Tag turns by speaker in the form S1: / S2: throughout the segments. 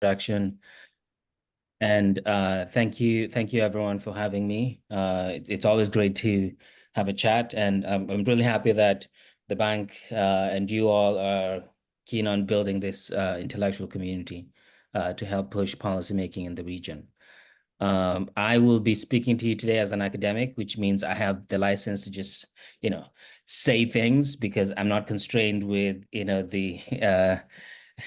S1: introduction. And thank you everyone for having me. It's always great to have a chat, and I'm really happy that the bank and you all are keen on building this intellectual community to help push policymaking in the region. I will be speaking to you today as an academic, which means I have the license to just, say things because I'm not constrained with,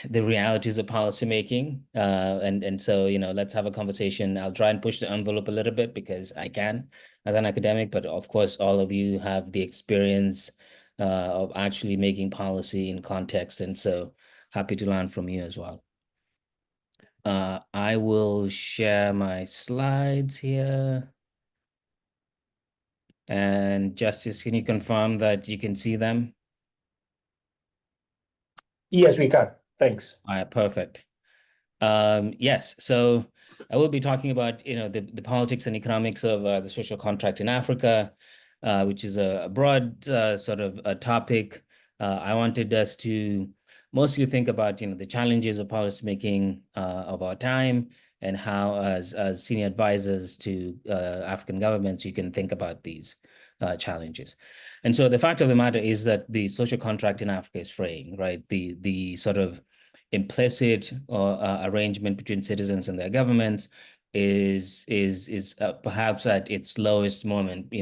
S1: the realities of policymaking. And so, let's have a conversation. I'll try and push the envelope a little bit because I can as an academic, but of course, all of you have the experience of actually making policy in context. And so happy to learn from you as well. I will share my slides here. And Justice, can you confirm that you can see them?
S2: Yes, we can. Thanks.
S1: All right, perfect. Yes, so I will be talking about, the politics and economics of the social contract in Africa, which is a broad sort of a topic. I wanted us to mostly think about, the challenges of policymaking of our time and how, as senior advisors to African governments, you can think about these challenges. And so the fact of the matter is that the social contract in Africa is fraying, right? The sort of implicit arrangement between citizens and their governments is perhaps at its lowest moment.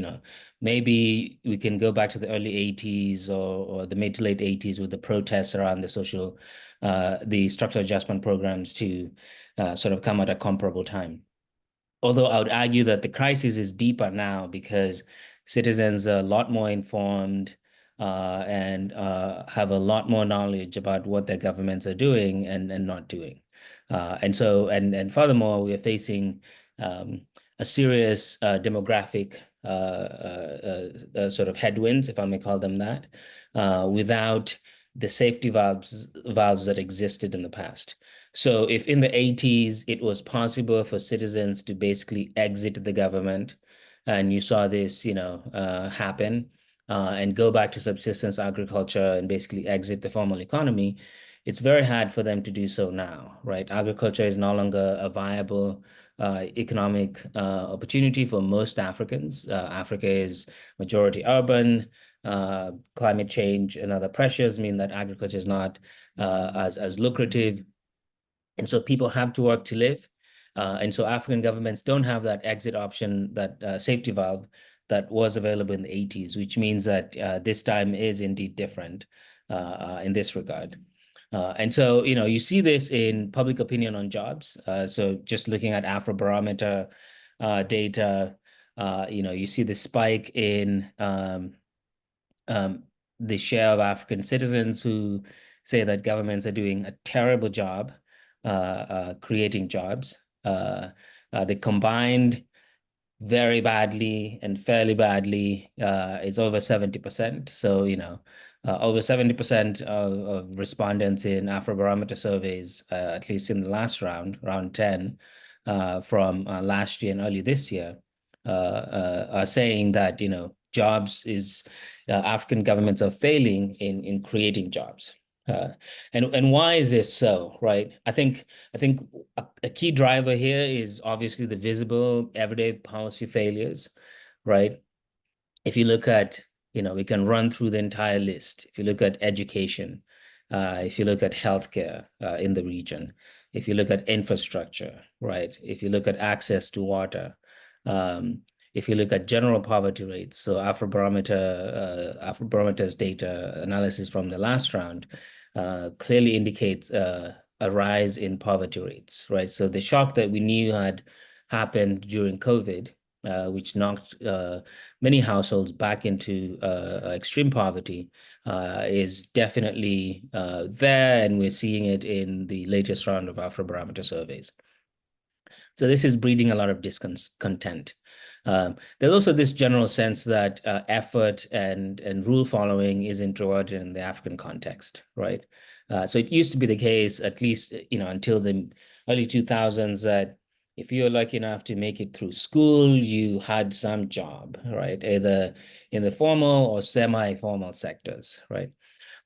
S1: Maybe we can go back to the early 80s or the mid to late 80s with the protests around the structural adjustment programs to sort of come at a comparable time. Although I would argue that the crisis is deeper now because citizens are a lot more informed and have a lot more knowledge about what their governments are doing and not doing. And furthermore, we are facing a serious demographic sort of headwinds, if I may call them that, without the safety valves that existed in the past. So if in the 80s, it was possible for citizens to basically exit the government, and you saw this, happen, and go back to subsistence agriculture and basically exit the formal economy, it's very hard for them to do so now, right? Agriculture is no longer a viable economic opportunity for most Africans. Africa is majority urban. Climate change and other pressures mean that agriculture is not as lucrative. And so people have to work to live. And so African governments don't have that exit option, that safety valve that was available in the 80s, which means that this time is indeed different in this regard. And so, you see this in public opinion on jobs. So just looking at Afrobarometer data, you see the spike in the share of African citizens who say that governments are doing a terrible job creating jobs. The combined very badly and fairly badly is over 70%. So, over 70% of respondents in Afrobarometer surveys, at least in the last round 10, from last year and early this year, are saying that, jobs is African governments are failing in creating jobs. And why is this so, right? I think a key driver here is obviously the visible everyday policy failures, right? If you look at, we can run through the entire list. If you look at education, if you look at healthcare in the region, if you look at infrastructure, right? If you look at access to water, if you look at general poverty rates, so Afrobarometer's data analysis from the last round clearly indicates a rise in poverty rates, right? So the shock that we knew had happened during COVID, which knocked many households back into extreme poverty, is definitely there, and we're seeing it in the latest round of Afrobarometer surveys. So this is breeding a lot of discontent. There's also this general sense that effort and rule following is introverted in the African context, right? So it used to be the case, at least until the early 2000s, that if you were lucky enough to make it through school, you had some job, right? Either in the formal or semi-formal sectors, right?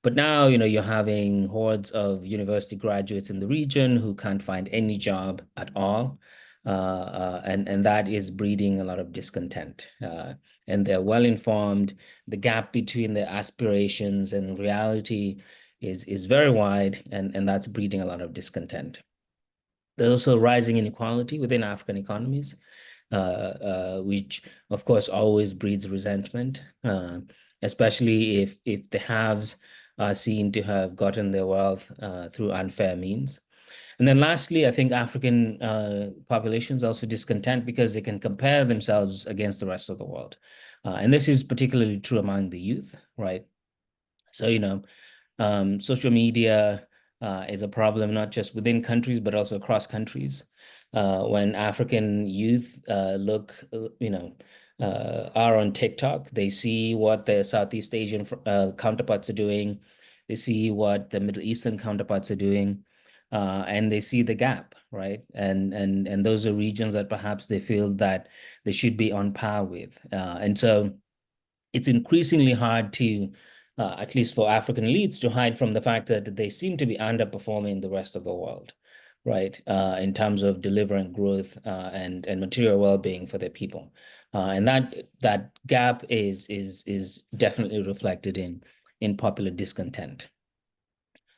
S1: But now, you're having hordes of university graduates in the region who can't find any job at all. And that is breeding a lot of discontent. And they're well informed. The gap between their aspirations and reality is very wide, and that's breeding a lot of discontent. There's also rising inequality within African economies, which of course always breeds resentment, especially if the haves are seen to have gotten their wealth through unfair means. And then lastly, I think African populations also discontent because they can compare themselves against the rest of the world. And this is particularly true among the youth, right? So, social media is a problem not just within countries, but also across countries. When African youth are on TikTok, they see what their Southeast Asian counterparts are doing. They see what the Middle Eastern counterparts are doing, and they see the gap, right? And those are regions that perhaps they feel that they should be on par with. And so it's increasingly hard to at least for African elites, to hide from the fact that they seem to be underperforming the rest of the world, right? In terms of delivering growth and material well-being for their people, and that gap is definitely reflected in popular discontent.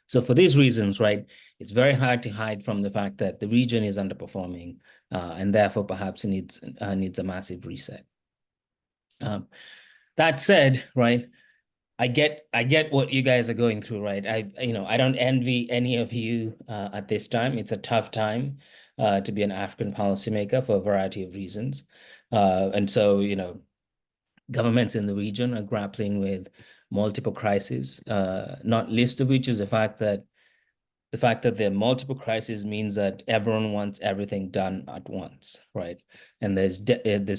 S1: So for these reasons, right, it's very hard to hide from the fact that the region is underperforming, and therefore perhaps needs a massive reset. That said, right, I get what you guys are going through, right? I don't envy any of you at this time. It's a tough time to be an African policymaker for a variety of reasons. And so, governments in the region are grappling with multiple crises, not least of which is the fact that there are multiple crises means that everyone wants everything done at once, right? And there's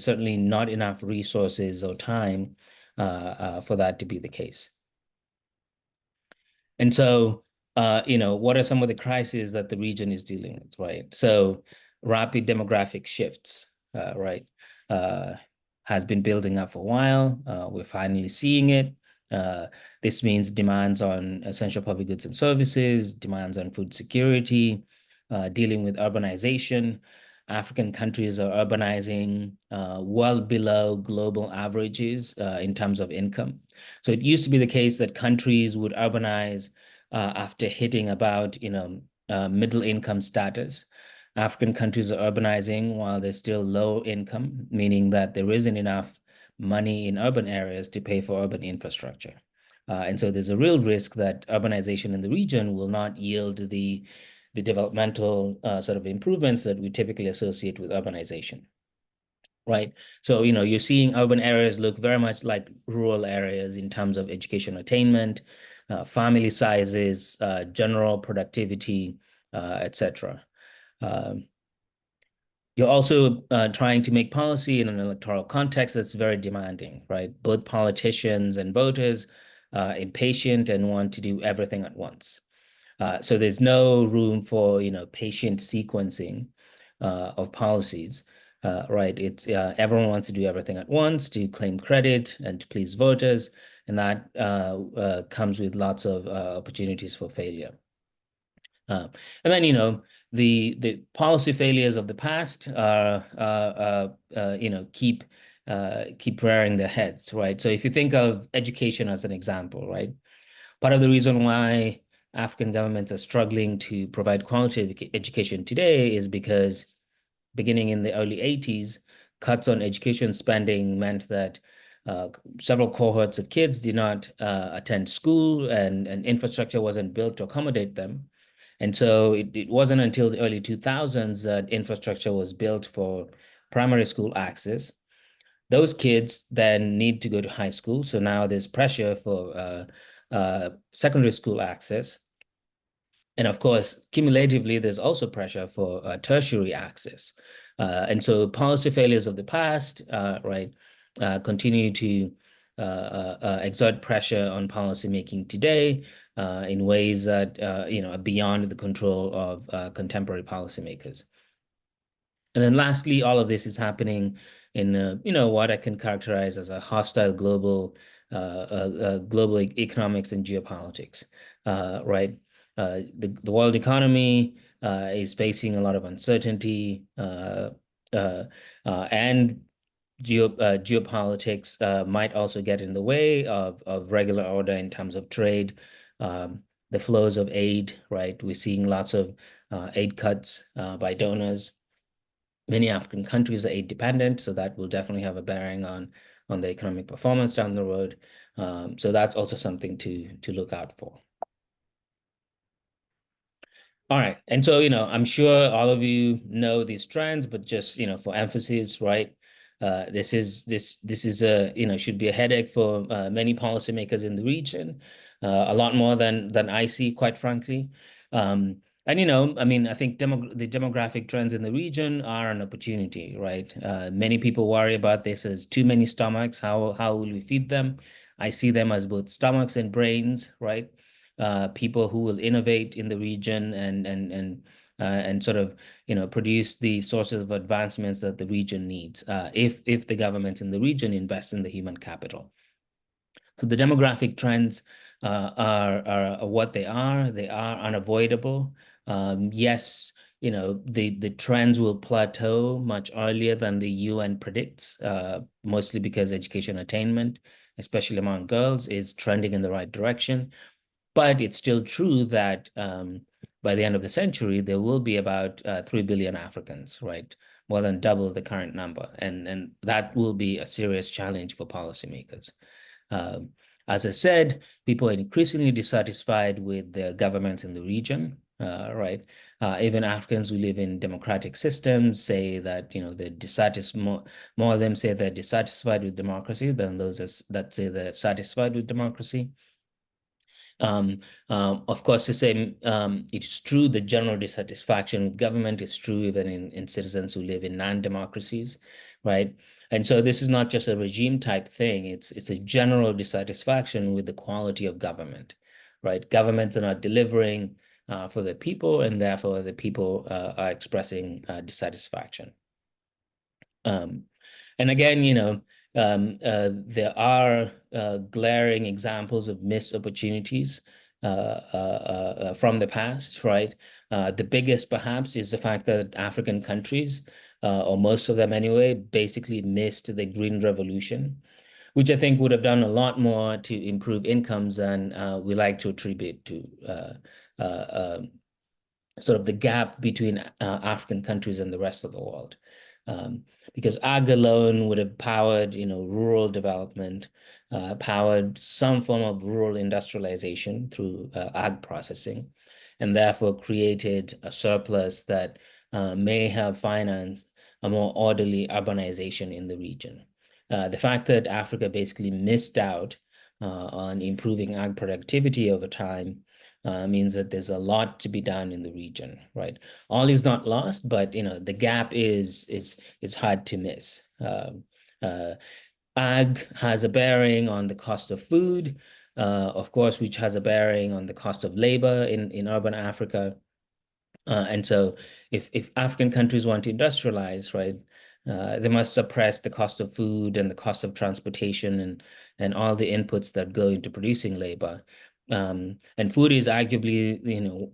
S1: certainly not enough resources or time for that to be the case. And so, what are some of the crises that the region is dealing with, right? So rapid demographic shifts, right, has been building up for a while. We're finally seeing it. This means demands on essential public goods and services, demands on food security, dealing with urbanization. African countries are urbanizing well below global averages in terms of income. So it used to be the case that countries would urbanize after hitting about, middle income status. African countries are urbanizing while they're still low income, meaning that there isn't enough money in urban areas to pay for urban infrastructure. And so there's a real risk that urbanization in the region will not yield the developmental sort of improvements that we typically associate with urbanization, right? So, you're seeing urban areas look very much like rural areas in terms of education attainment, family sizes, general productivity, etc. You're also trying to make policy in an electoral context that's very demanding, right? Both politicians and voters are impatient and want to do everything at once. So there's no room for, patient sequencing of policies, right? It's everyone wants to do everything at once to claim credit and to please voters, and that comes with lots of opportunities for failure. And then, the policy failures of the past keep rearing their heads, right? So if you think of education as an example, right? Part of the reason why African governments are struggling to provide quality education today is because beginning in the early 80s, cuts on education spending meant that several cohorts of kids did not attend school, and infrastructure wasn't built to accommodate them. And so it wasn't until the early 2000s that infrastructure was built for primary school access. Those kids then need to go to high school. So now there's pressure for secondary school access. And of course, cumulatively, there's also pressure for tertiary access. And so policy failures of the past, right, continue to exert pressure on policymaking today in ways that, are beyond the control of contemporary policymakers. And then lastly, all of this is happening in, what I can characterize as a hostile global global economics and geopolitics, right? The world economy is facing a lot of uncertainty, and geopolitics might also get in the way of regular order in terms of trade, the flows of aid, right? We're seeing lots of aid cuts by donors. Many African countries are aid dependent, so that will definitely have a bearing on the economic performance down the road. So that's also something to look out for. All right, and so I'm sure all of you know these trends, but just for emphasis, right? This is a should be a headache for many policymakers in the region, a lot more than I see, quite frankly. And I mean, I think the demographic trends in the region are an opportunity, right? Many people worry about this as too many stomachs. How will we feed them? I see them as both stomachs and brains, right? People who will innovate in the region and sort of produce the sources of advancements that the region needs, if the governments in the region invest in the human capital. So the demographic trends are what they are. They are unavoidable. Yes, the trends will plateau much earlier than the UN predicts, mostly because education attainment, especially among girls, is trending in the right direction. But it's still true that by the end of the century, there will be about 3 billion Africans, right? More than double the current number. And that will be a serious challenge for policymakers. As I said, people are increasingly dissatisfied with the governments in the region, right? Even Africans who live in democratic systems say that, they're dissatisfied. More of them say they're dissatisfied with democracy than those that say they're satisfied with democracy. Of course, the same, it's true the general dissatisfaction with government is true even in citizens who live in non-democracies, right? And so this is not just a regime type thing, it's a general dissatisfaction with the quality of government, right? Governments are not delivering for the people, and therefore the people are expressing dissatisfaction. And again, there are glaring examples of missed opportunities from the past, right? The biggest, perhaps, is the fact that African countries, or most of them anyway, basically missed the Green Revolution, which I think would have done a lot more to improve incomes than we like to attribute to sort of the gap between African countries and the rest of the world. Because ag alone would have powered, rural development, powered some form of rural industrialization through ag processing, and therefore created a surplus that may have financed a more orderly urbanization in the region. The fact that Africa basically missed out on improving ag productivity over time means that there's a lot to be done in the region, right? All is not lost, but the gap is hard to miss. Ag has a bearing on the cost of food, of course, which has a bearing on the cost of labor in urban Africa. And so if African countries want to industrialize, right, they must suppress the cost of food and the cost of transportation and all the inputs that go into producing labor. And food is arguably,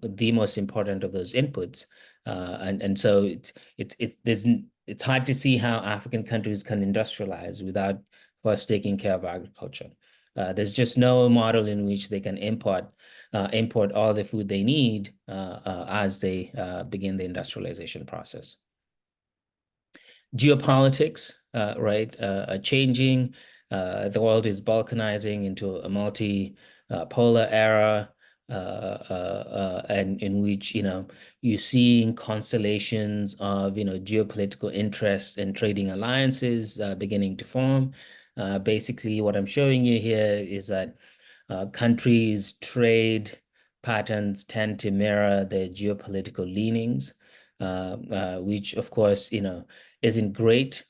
S1: the most important of those inputs. And so it's hard to see how African countries can industrialize without first taking care of agriculture. There's just no model in which they can import all the food they need as they begin the industrialization process. Geopolitics, right, are changing. The world is balkanizing into a multi-polar era, and in which you're seeing constellations of geopolitical interests and trading alliances beginning to form. Basically, what I'm showing you here is that countries' trade patterns tend to mirror their geopolitical leanings, which, of course, isn't great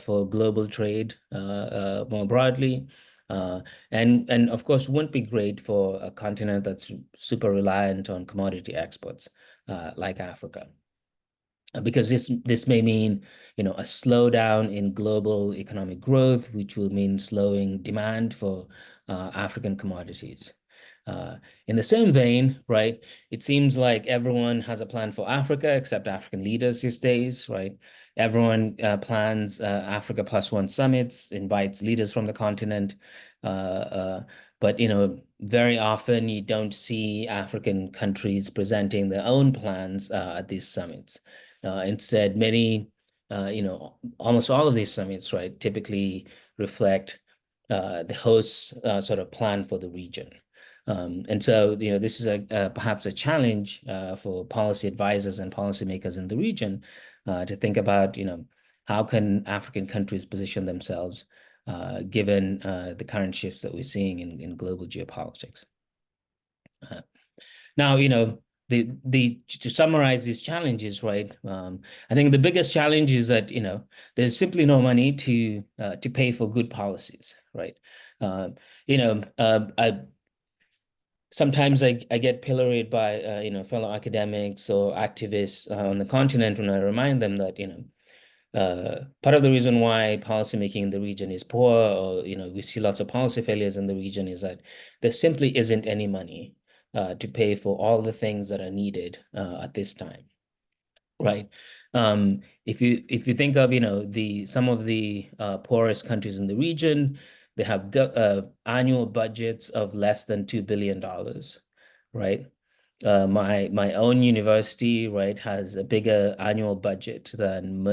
S1: for global trade more broadly, and of course wouldn't be great for a continent that's super reliant on commodity exports like Africa. because this may mean, a slowdown in global economic growth, which will mean slowing demand for African commodities. In the same vein, right, it seems like everyone has a plan for Africa except African leaders these days, right? Everyone plans Africa +1 summits, invites leaders from the continent, but very often you don't see African countries presenting their own plans at these summits. Instead, many, almost all of these summits, right, typically reflect the host's sort of plan for the region. And so, this is perhaps a challenge for policy advisors and policymakers in the region to think about, how can African countries position themselves given the current shifts that we're seeing in global geopolitics. Now, to summarize these challenges, right? I think the biggest challenge is that there's simply no money to pay for good policies, right? Sometimes I get pilloried by fellow academics or activists on the continent when I remind them that part of the reason why policymaking in the region is poor, or we see lots of policy failures in the region, is that there simply isn't any money to pay for all the things that are needed at this time, right? If you think of some of the poorest countries in the region, they have annual budgets of less than $2 billion, right? My own university, right, has a bigger annual budget than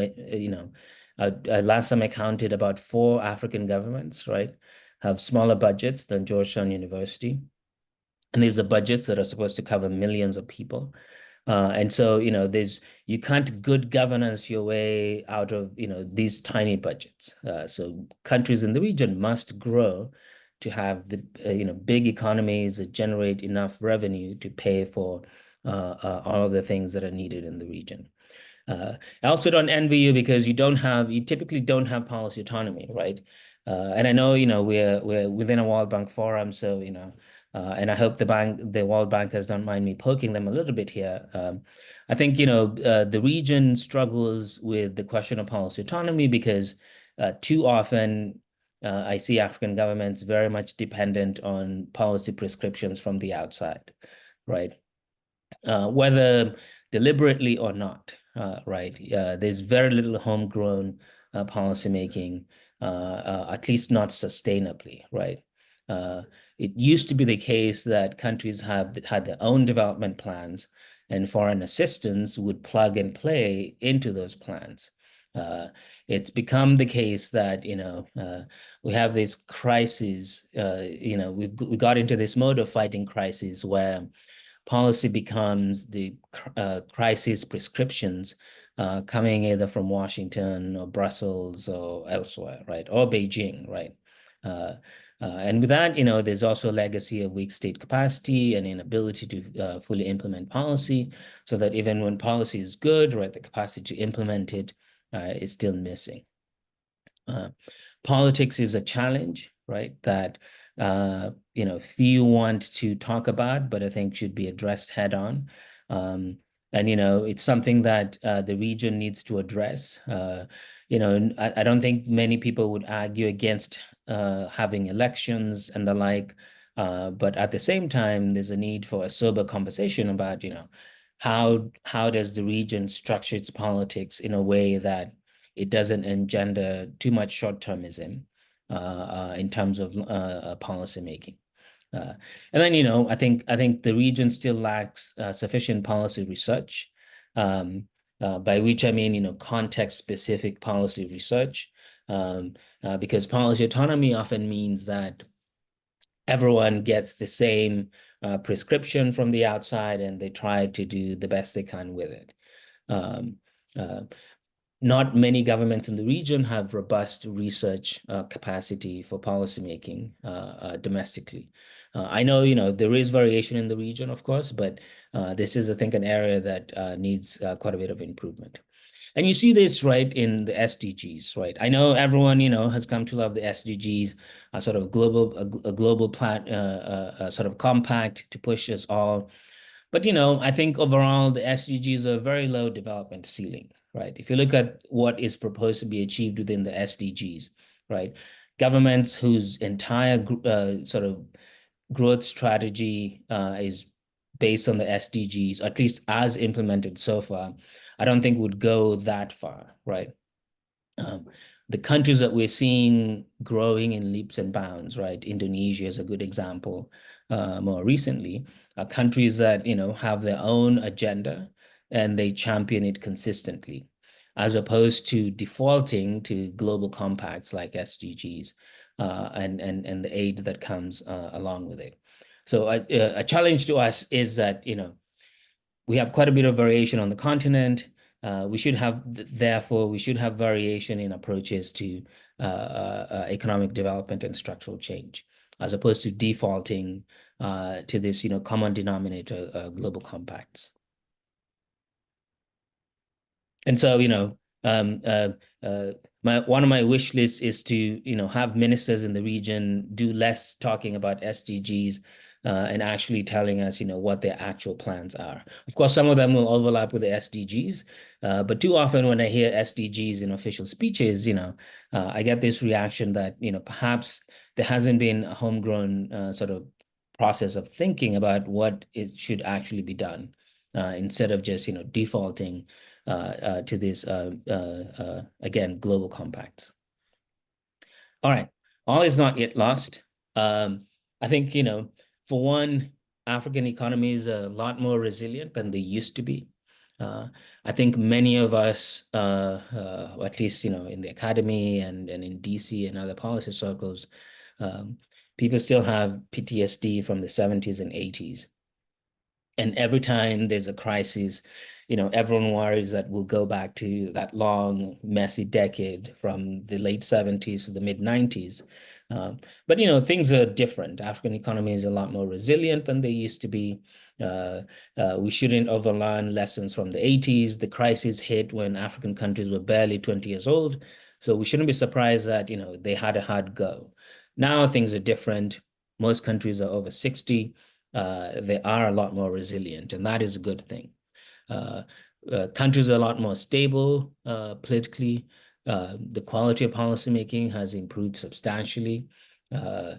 S1: last time I counted, about 4 African governments, right, have smaller budgets than Georgetown University. And these are budgets that are supposed to cover millions of people. And so, you can't good governance your way out of, these tiny budgets. So countries in the region must grow to have the, big economies that generate enough revenue to pay for all of the things that are needed in the region. I also don't envy you because you typically don't have policy autonomy, right? And I know, we're within a World Bank forum, so, and I hope the World Bankers don't mind me poking them a little bit here. I think, the region struggles with the question of policy autonomy because too often I see African governments very much dependent on policy prescriptions from the outside, right? Whether deliberately or not, right? There's very little homegrown policymaking, at least not sustainably, right? It used to be the case that countries had their own development plans, and foreign assistance would plug and play into those plans. It's become the case that we have this crisis. We got into this mode of fighting crises where policy becomes the crisis prescriptions coming either from Washington or Brussels or elsewhere, right? Or Beijing, right? And with that, there's also a legacy of weak state capacity and inability to fully implement policy, so that even when policy is good, right, the capacity to implement it is still missing. Politics is a challenge, right, that few want to talk about, but I think should be addressed head on. And it's something that the region needs to address. I don't think many people would argue against having elections and the like, but at the same time, there's a need for a sober conversation about how does the region structure its politics in a way that it doesn't engender too much short-termism in terms of policy making. And then, I think the region still lacks sufficient policy research, by which I mean, context-specific policy research, because policy autonomy often means that everyone gets the same prescription from the outside, and they try to do the best they can with it. Not many governments in the region have robust research capacity for policymaking domestically. I know, there is variation in the region, of course, but this is, I think, an area that needs quite a bit of improvement. And you see this, right, in the SDGs, right? I know everyone, has come to love the SDGs, a sort of global plan, sort of compact to push us all. But, you know, I think overall the SDGs are very low development ceiling, right? If you look at what is proposed to be achieved within the SDGs, right? Governments whose entire sort of growth strategy is based on the SDGs, at least as implemented so far, I don't think would go that far, right? The countries that we're seeing growing in leaps and bounds, right? Indonesia is a good example more recently, are countries that, you know, have their own agenda and they champion it consistently, as opposed to defaulting to global compacts like SDGs and the aid that comes along with it. So a challenge to us is that, you know, we have quite a bit of variation on the continent. Therefore, we should have variation in approaches to economic development and structural change, as opposed to defaulting to this, you know, common denominator global compacts. And so, you know, one of my wish lists is to, you know, have ministers in the region do less talking about SDGs and actually telling us, you know, what their actual plans are. Of course, some of them will overlap with the SDGs, but too often when I hear SDGs in official speeches, you know, I get this reaction that, you know, perhaps there hasn't been a homegrown sort of process of thinking about what it should actually be done instead of just, you know, defaulting to this, again, global compacts. All right, all is not yet lost. I think, you know, for one, African economies are a lot more resilient than they used to be. I think many of us, at least, you know, in the academy and in DC and other policy circles, people still have PTSD from the 70s and 80s. And every time there's a crisis, you know, everyone worries that we'll go back to that long, messy decade from the late 70s to the mid 90s. But, you know, things are different. African economy is a lot more resilient than they used to be. We shouldn't overlearn lessons from the 80s. The crisis hit when African countries were barely 20 years old. So we shouldn't be surprised that, you know, they had a hard go. Now things are different. Most countries are over 60. They are a lot more resilient, and that is a good thing. Countries are a lot more stable politically. The quality of policymaking has improved substantially. I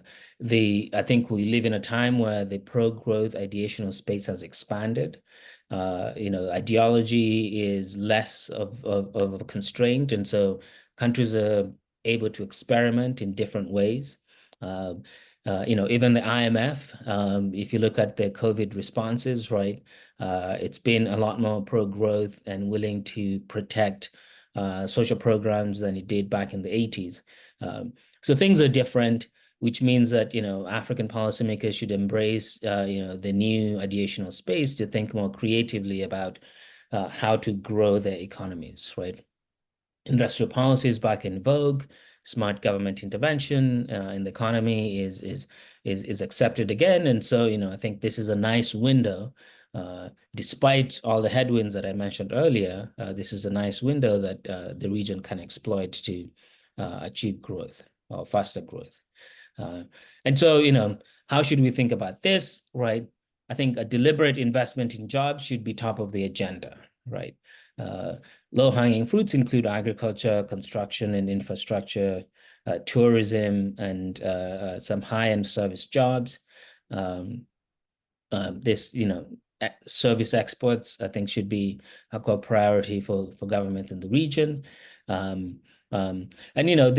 S1: think we live in a time where the pro-growth ideational space has expanded. You know, ideology is less of a constraint, and so countries are able to experiment in different ways. You know, even the IMF, if you look at the COVID responses, right, it's been a lot more pro-growth and willing to protect social programs than it did back in the 80s. So things are different, which means that, you know, African policymakers should embrace, you know, the new ideational space to think more creatively about how to grow their economies, right? Industrial policy is back in vogue. Smart government intervention in the economy is accepted again. And so, you know, I think this is a nice window. Despite all the headwinds that I mentioned earlier, this is a nice window that the region can exploit to achieve growth or faster growth. And so, you know, how should we think about this, right? I think a deliberate investment in jobs should be top of the agenda, right? Low-hanging fruits include agriculture, construction and infrastructure, tourism, and some high-end service jobs. This, you know, service exports, I think, should be a core priority for government in the region. And you know,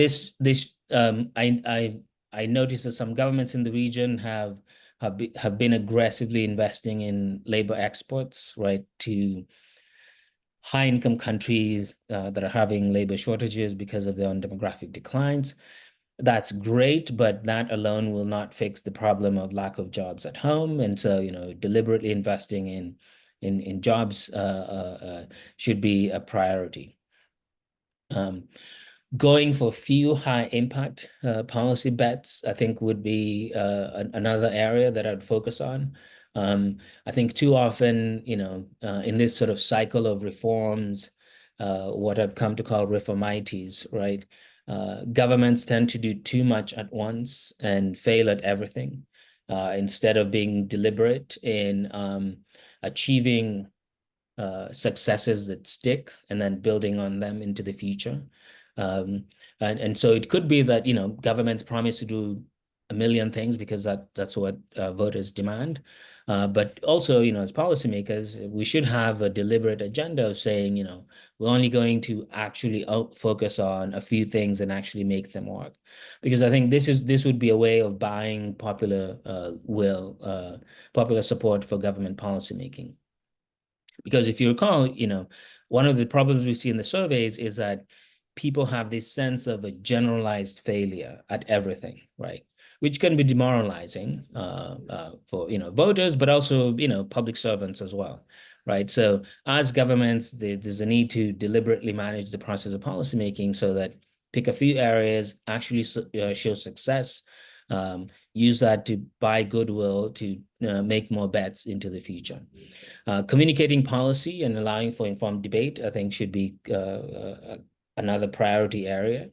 S1: I noticed that some governments in the region have been aggressively investing in labor exports, right, to high-income countries that are having labor shortages because of their own demographic declines. That's great, but that alone will not fix the problem of lack of jobs at home. And so, you know, deliberately investing in jobs should be a priority. Going for few high-impact policy bets, I think, would be another area that I'd focus on. I think too often, you know, in this sort of cycle of reforms, what I've come to call reformites, right? Governments tend to do too much at once and fail at everything instead of being deliberate in achieving successes that stick and then building on them into the future. And so it could be that, governments promise to do a million things because that's what voters demand. But also, as policymakers, we should have a deliberate agenda of saying, we're only going to actually focus on a few things and actually make them work. Because I think this would be a way of buying popular popular support for government policymaking. Because if you recall, one of the problems we see in the surveys is that people have this sense of a generalized failure at everything, right? Which can be demoralizing for voters, but also public servants as well, right? So as governments, there's a need to deliberately manage the process of policymaking so that pick a few areas, actually show success, use that to buy goodwill to make more bets into the future. Communicating policy and allowing for informed debate, I think, should be another priority area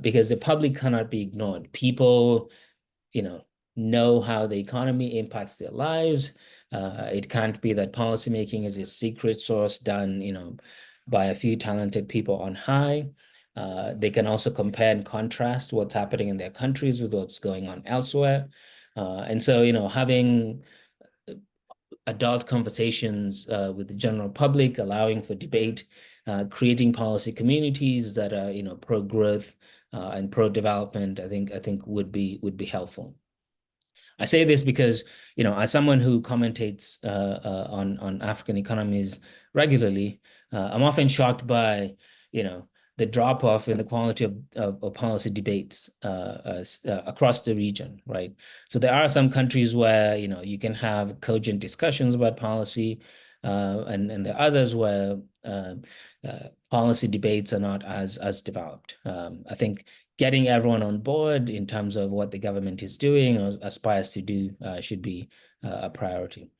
S1: because the public cannot be ignored. People, know how the economy impacts their lives. It can't be that policymaking is a secret source done, by a few talented people on high. They can also compare and contrast what's happening in their countries with what's going on elsewhere. And so, having adult conversations with the general public, allowing for debate, creating policy communities that are, pro-growth and pro-development, I think would be helpful. I say this because, as someone who commentates on African economies regularly, I'm often shocked by, the drop-off in the quality of policy debates across the region, right? So there are some countries where, you can have cogent discussions about policy, and there are others where policy debates are not as developed. I think getting everyone on board in terms of what the government is doing or aspires to do should be a priority.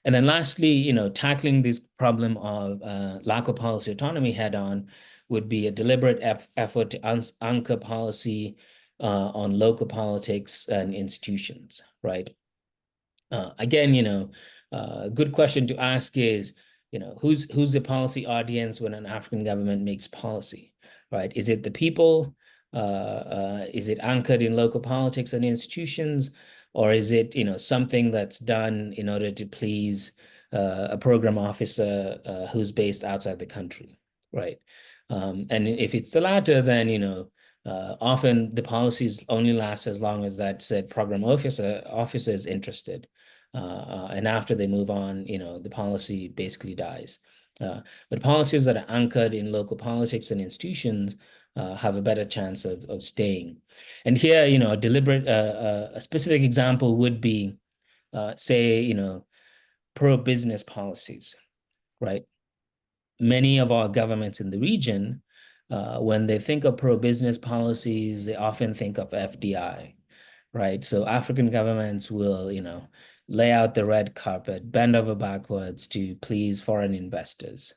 S1: And then lastly, tackling this problem of lack of policy autonomy head on would be a deliberate effort to anchor policy on local politics and institutions, right? Again, a good question to ask is, who's the policy audience when an African government makes policy, right? Is it the people? Is it anchored in local politics and institutions? Or is it, something that's done in order to please a program officer who's based outside the country, right? And if it's the latter, then, often the policies only last as long as that said program officer is interested. And after they move on, the policy basically dies. But policies that are anchored in local politics and institutions have a better chance of staying. And here, a specific example would be, say, pro-business policies, right? Many of our governments in the region, when they think of pro-business policies, they often think of FDI, right? So African governments will, lay out the red carpet, bend over backwards to please foreign investors,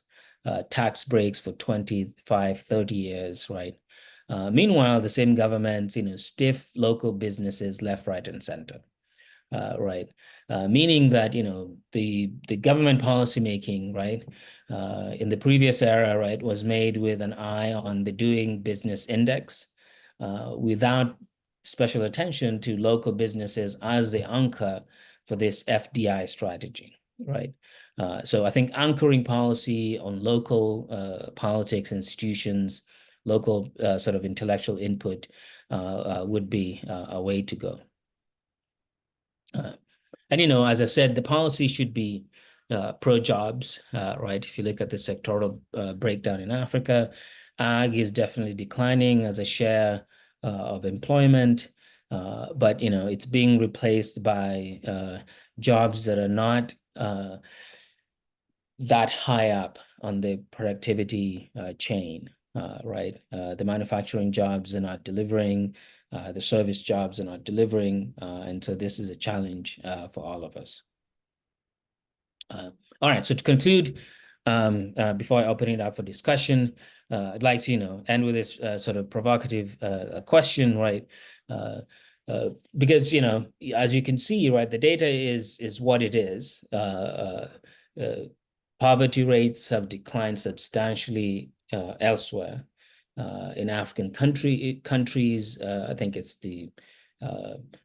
S1: tax breaks for 25, 30 years, right? Meanwhile, the same governments, stiff local businesses left, right, and center, right? Meaning that, the government policymaking, right, in the previous era, right, was made with an eye on the doing business index without special attention to local businesses as the anchor for this FDI strategy, right? So I think anchoring policy on local politics, institutions, local sort of intellectual input would be a way to go. And, as I said, the policy should be pro-jobs, right? If you look at the sectoral breakdown in Africa, ag is definitely declining as a share of employment, but, it's being replaced by jobs that are not that high up on the productivity chain, right? The manufacturing jobs are not delivering, the service jobs are not delivering, and so this is a challenge for all of us. All right, so to conclude, before I open it up for discussion, I'd like to, end with this sort of provocative question, right? Because, as you can see, right, the data is what it is. Poverty rates have declined substantially elsewhere. In African countries, I think it's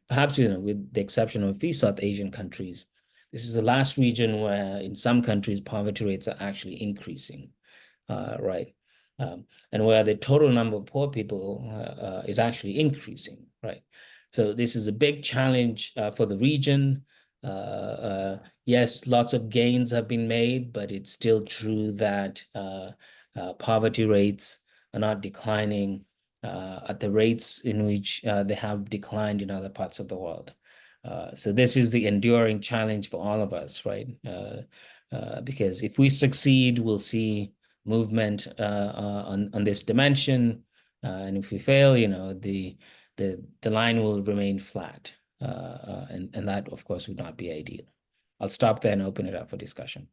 S1: perhaps, with the exception of a few South Asian countries, this is the last region where in some countries poverty rates are actually increasing, right? And where the total number of poor people is actually increasing, right? So this is a big challenge for the region. Yes, lots of gains have been made, but it's still true that poverty rates are not declining at the rates in which they have declined in other parts of the world. So this is the enduring challenge for all of us, right? Because if we succeed, we'll see movement on this dimension, and if we fail, the line will remain flat, and that, of course, would not be ideal. I'll stop there and open it up for discussion.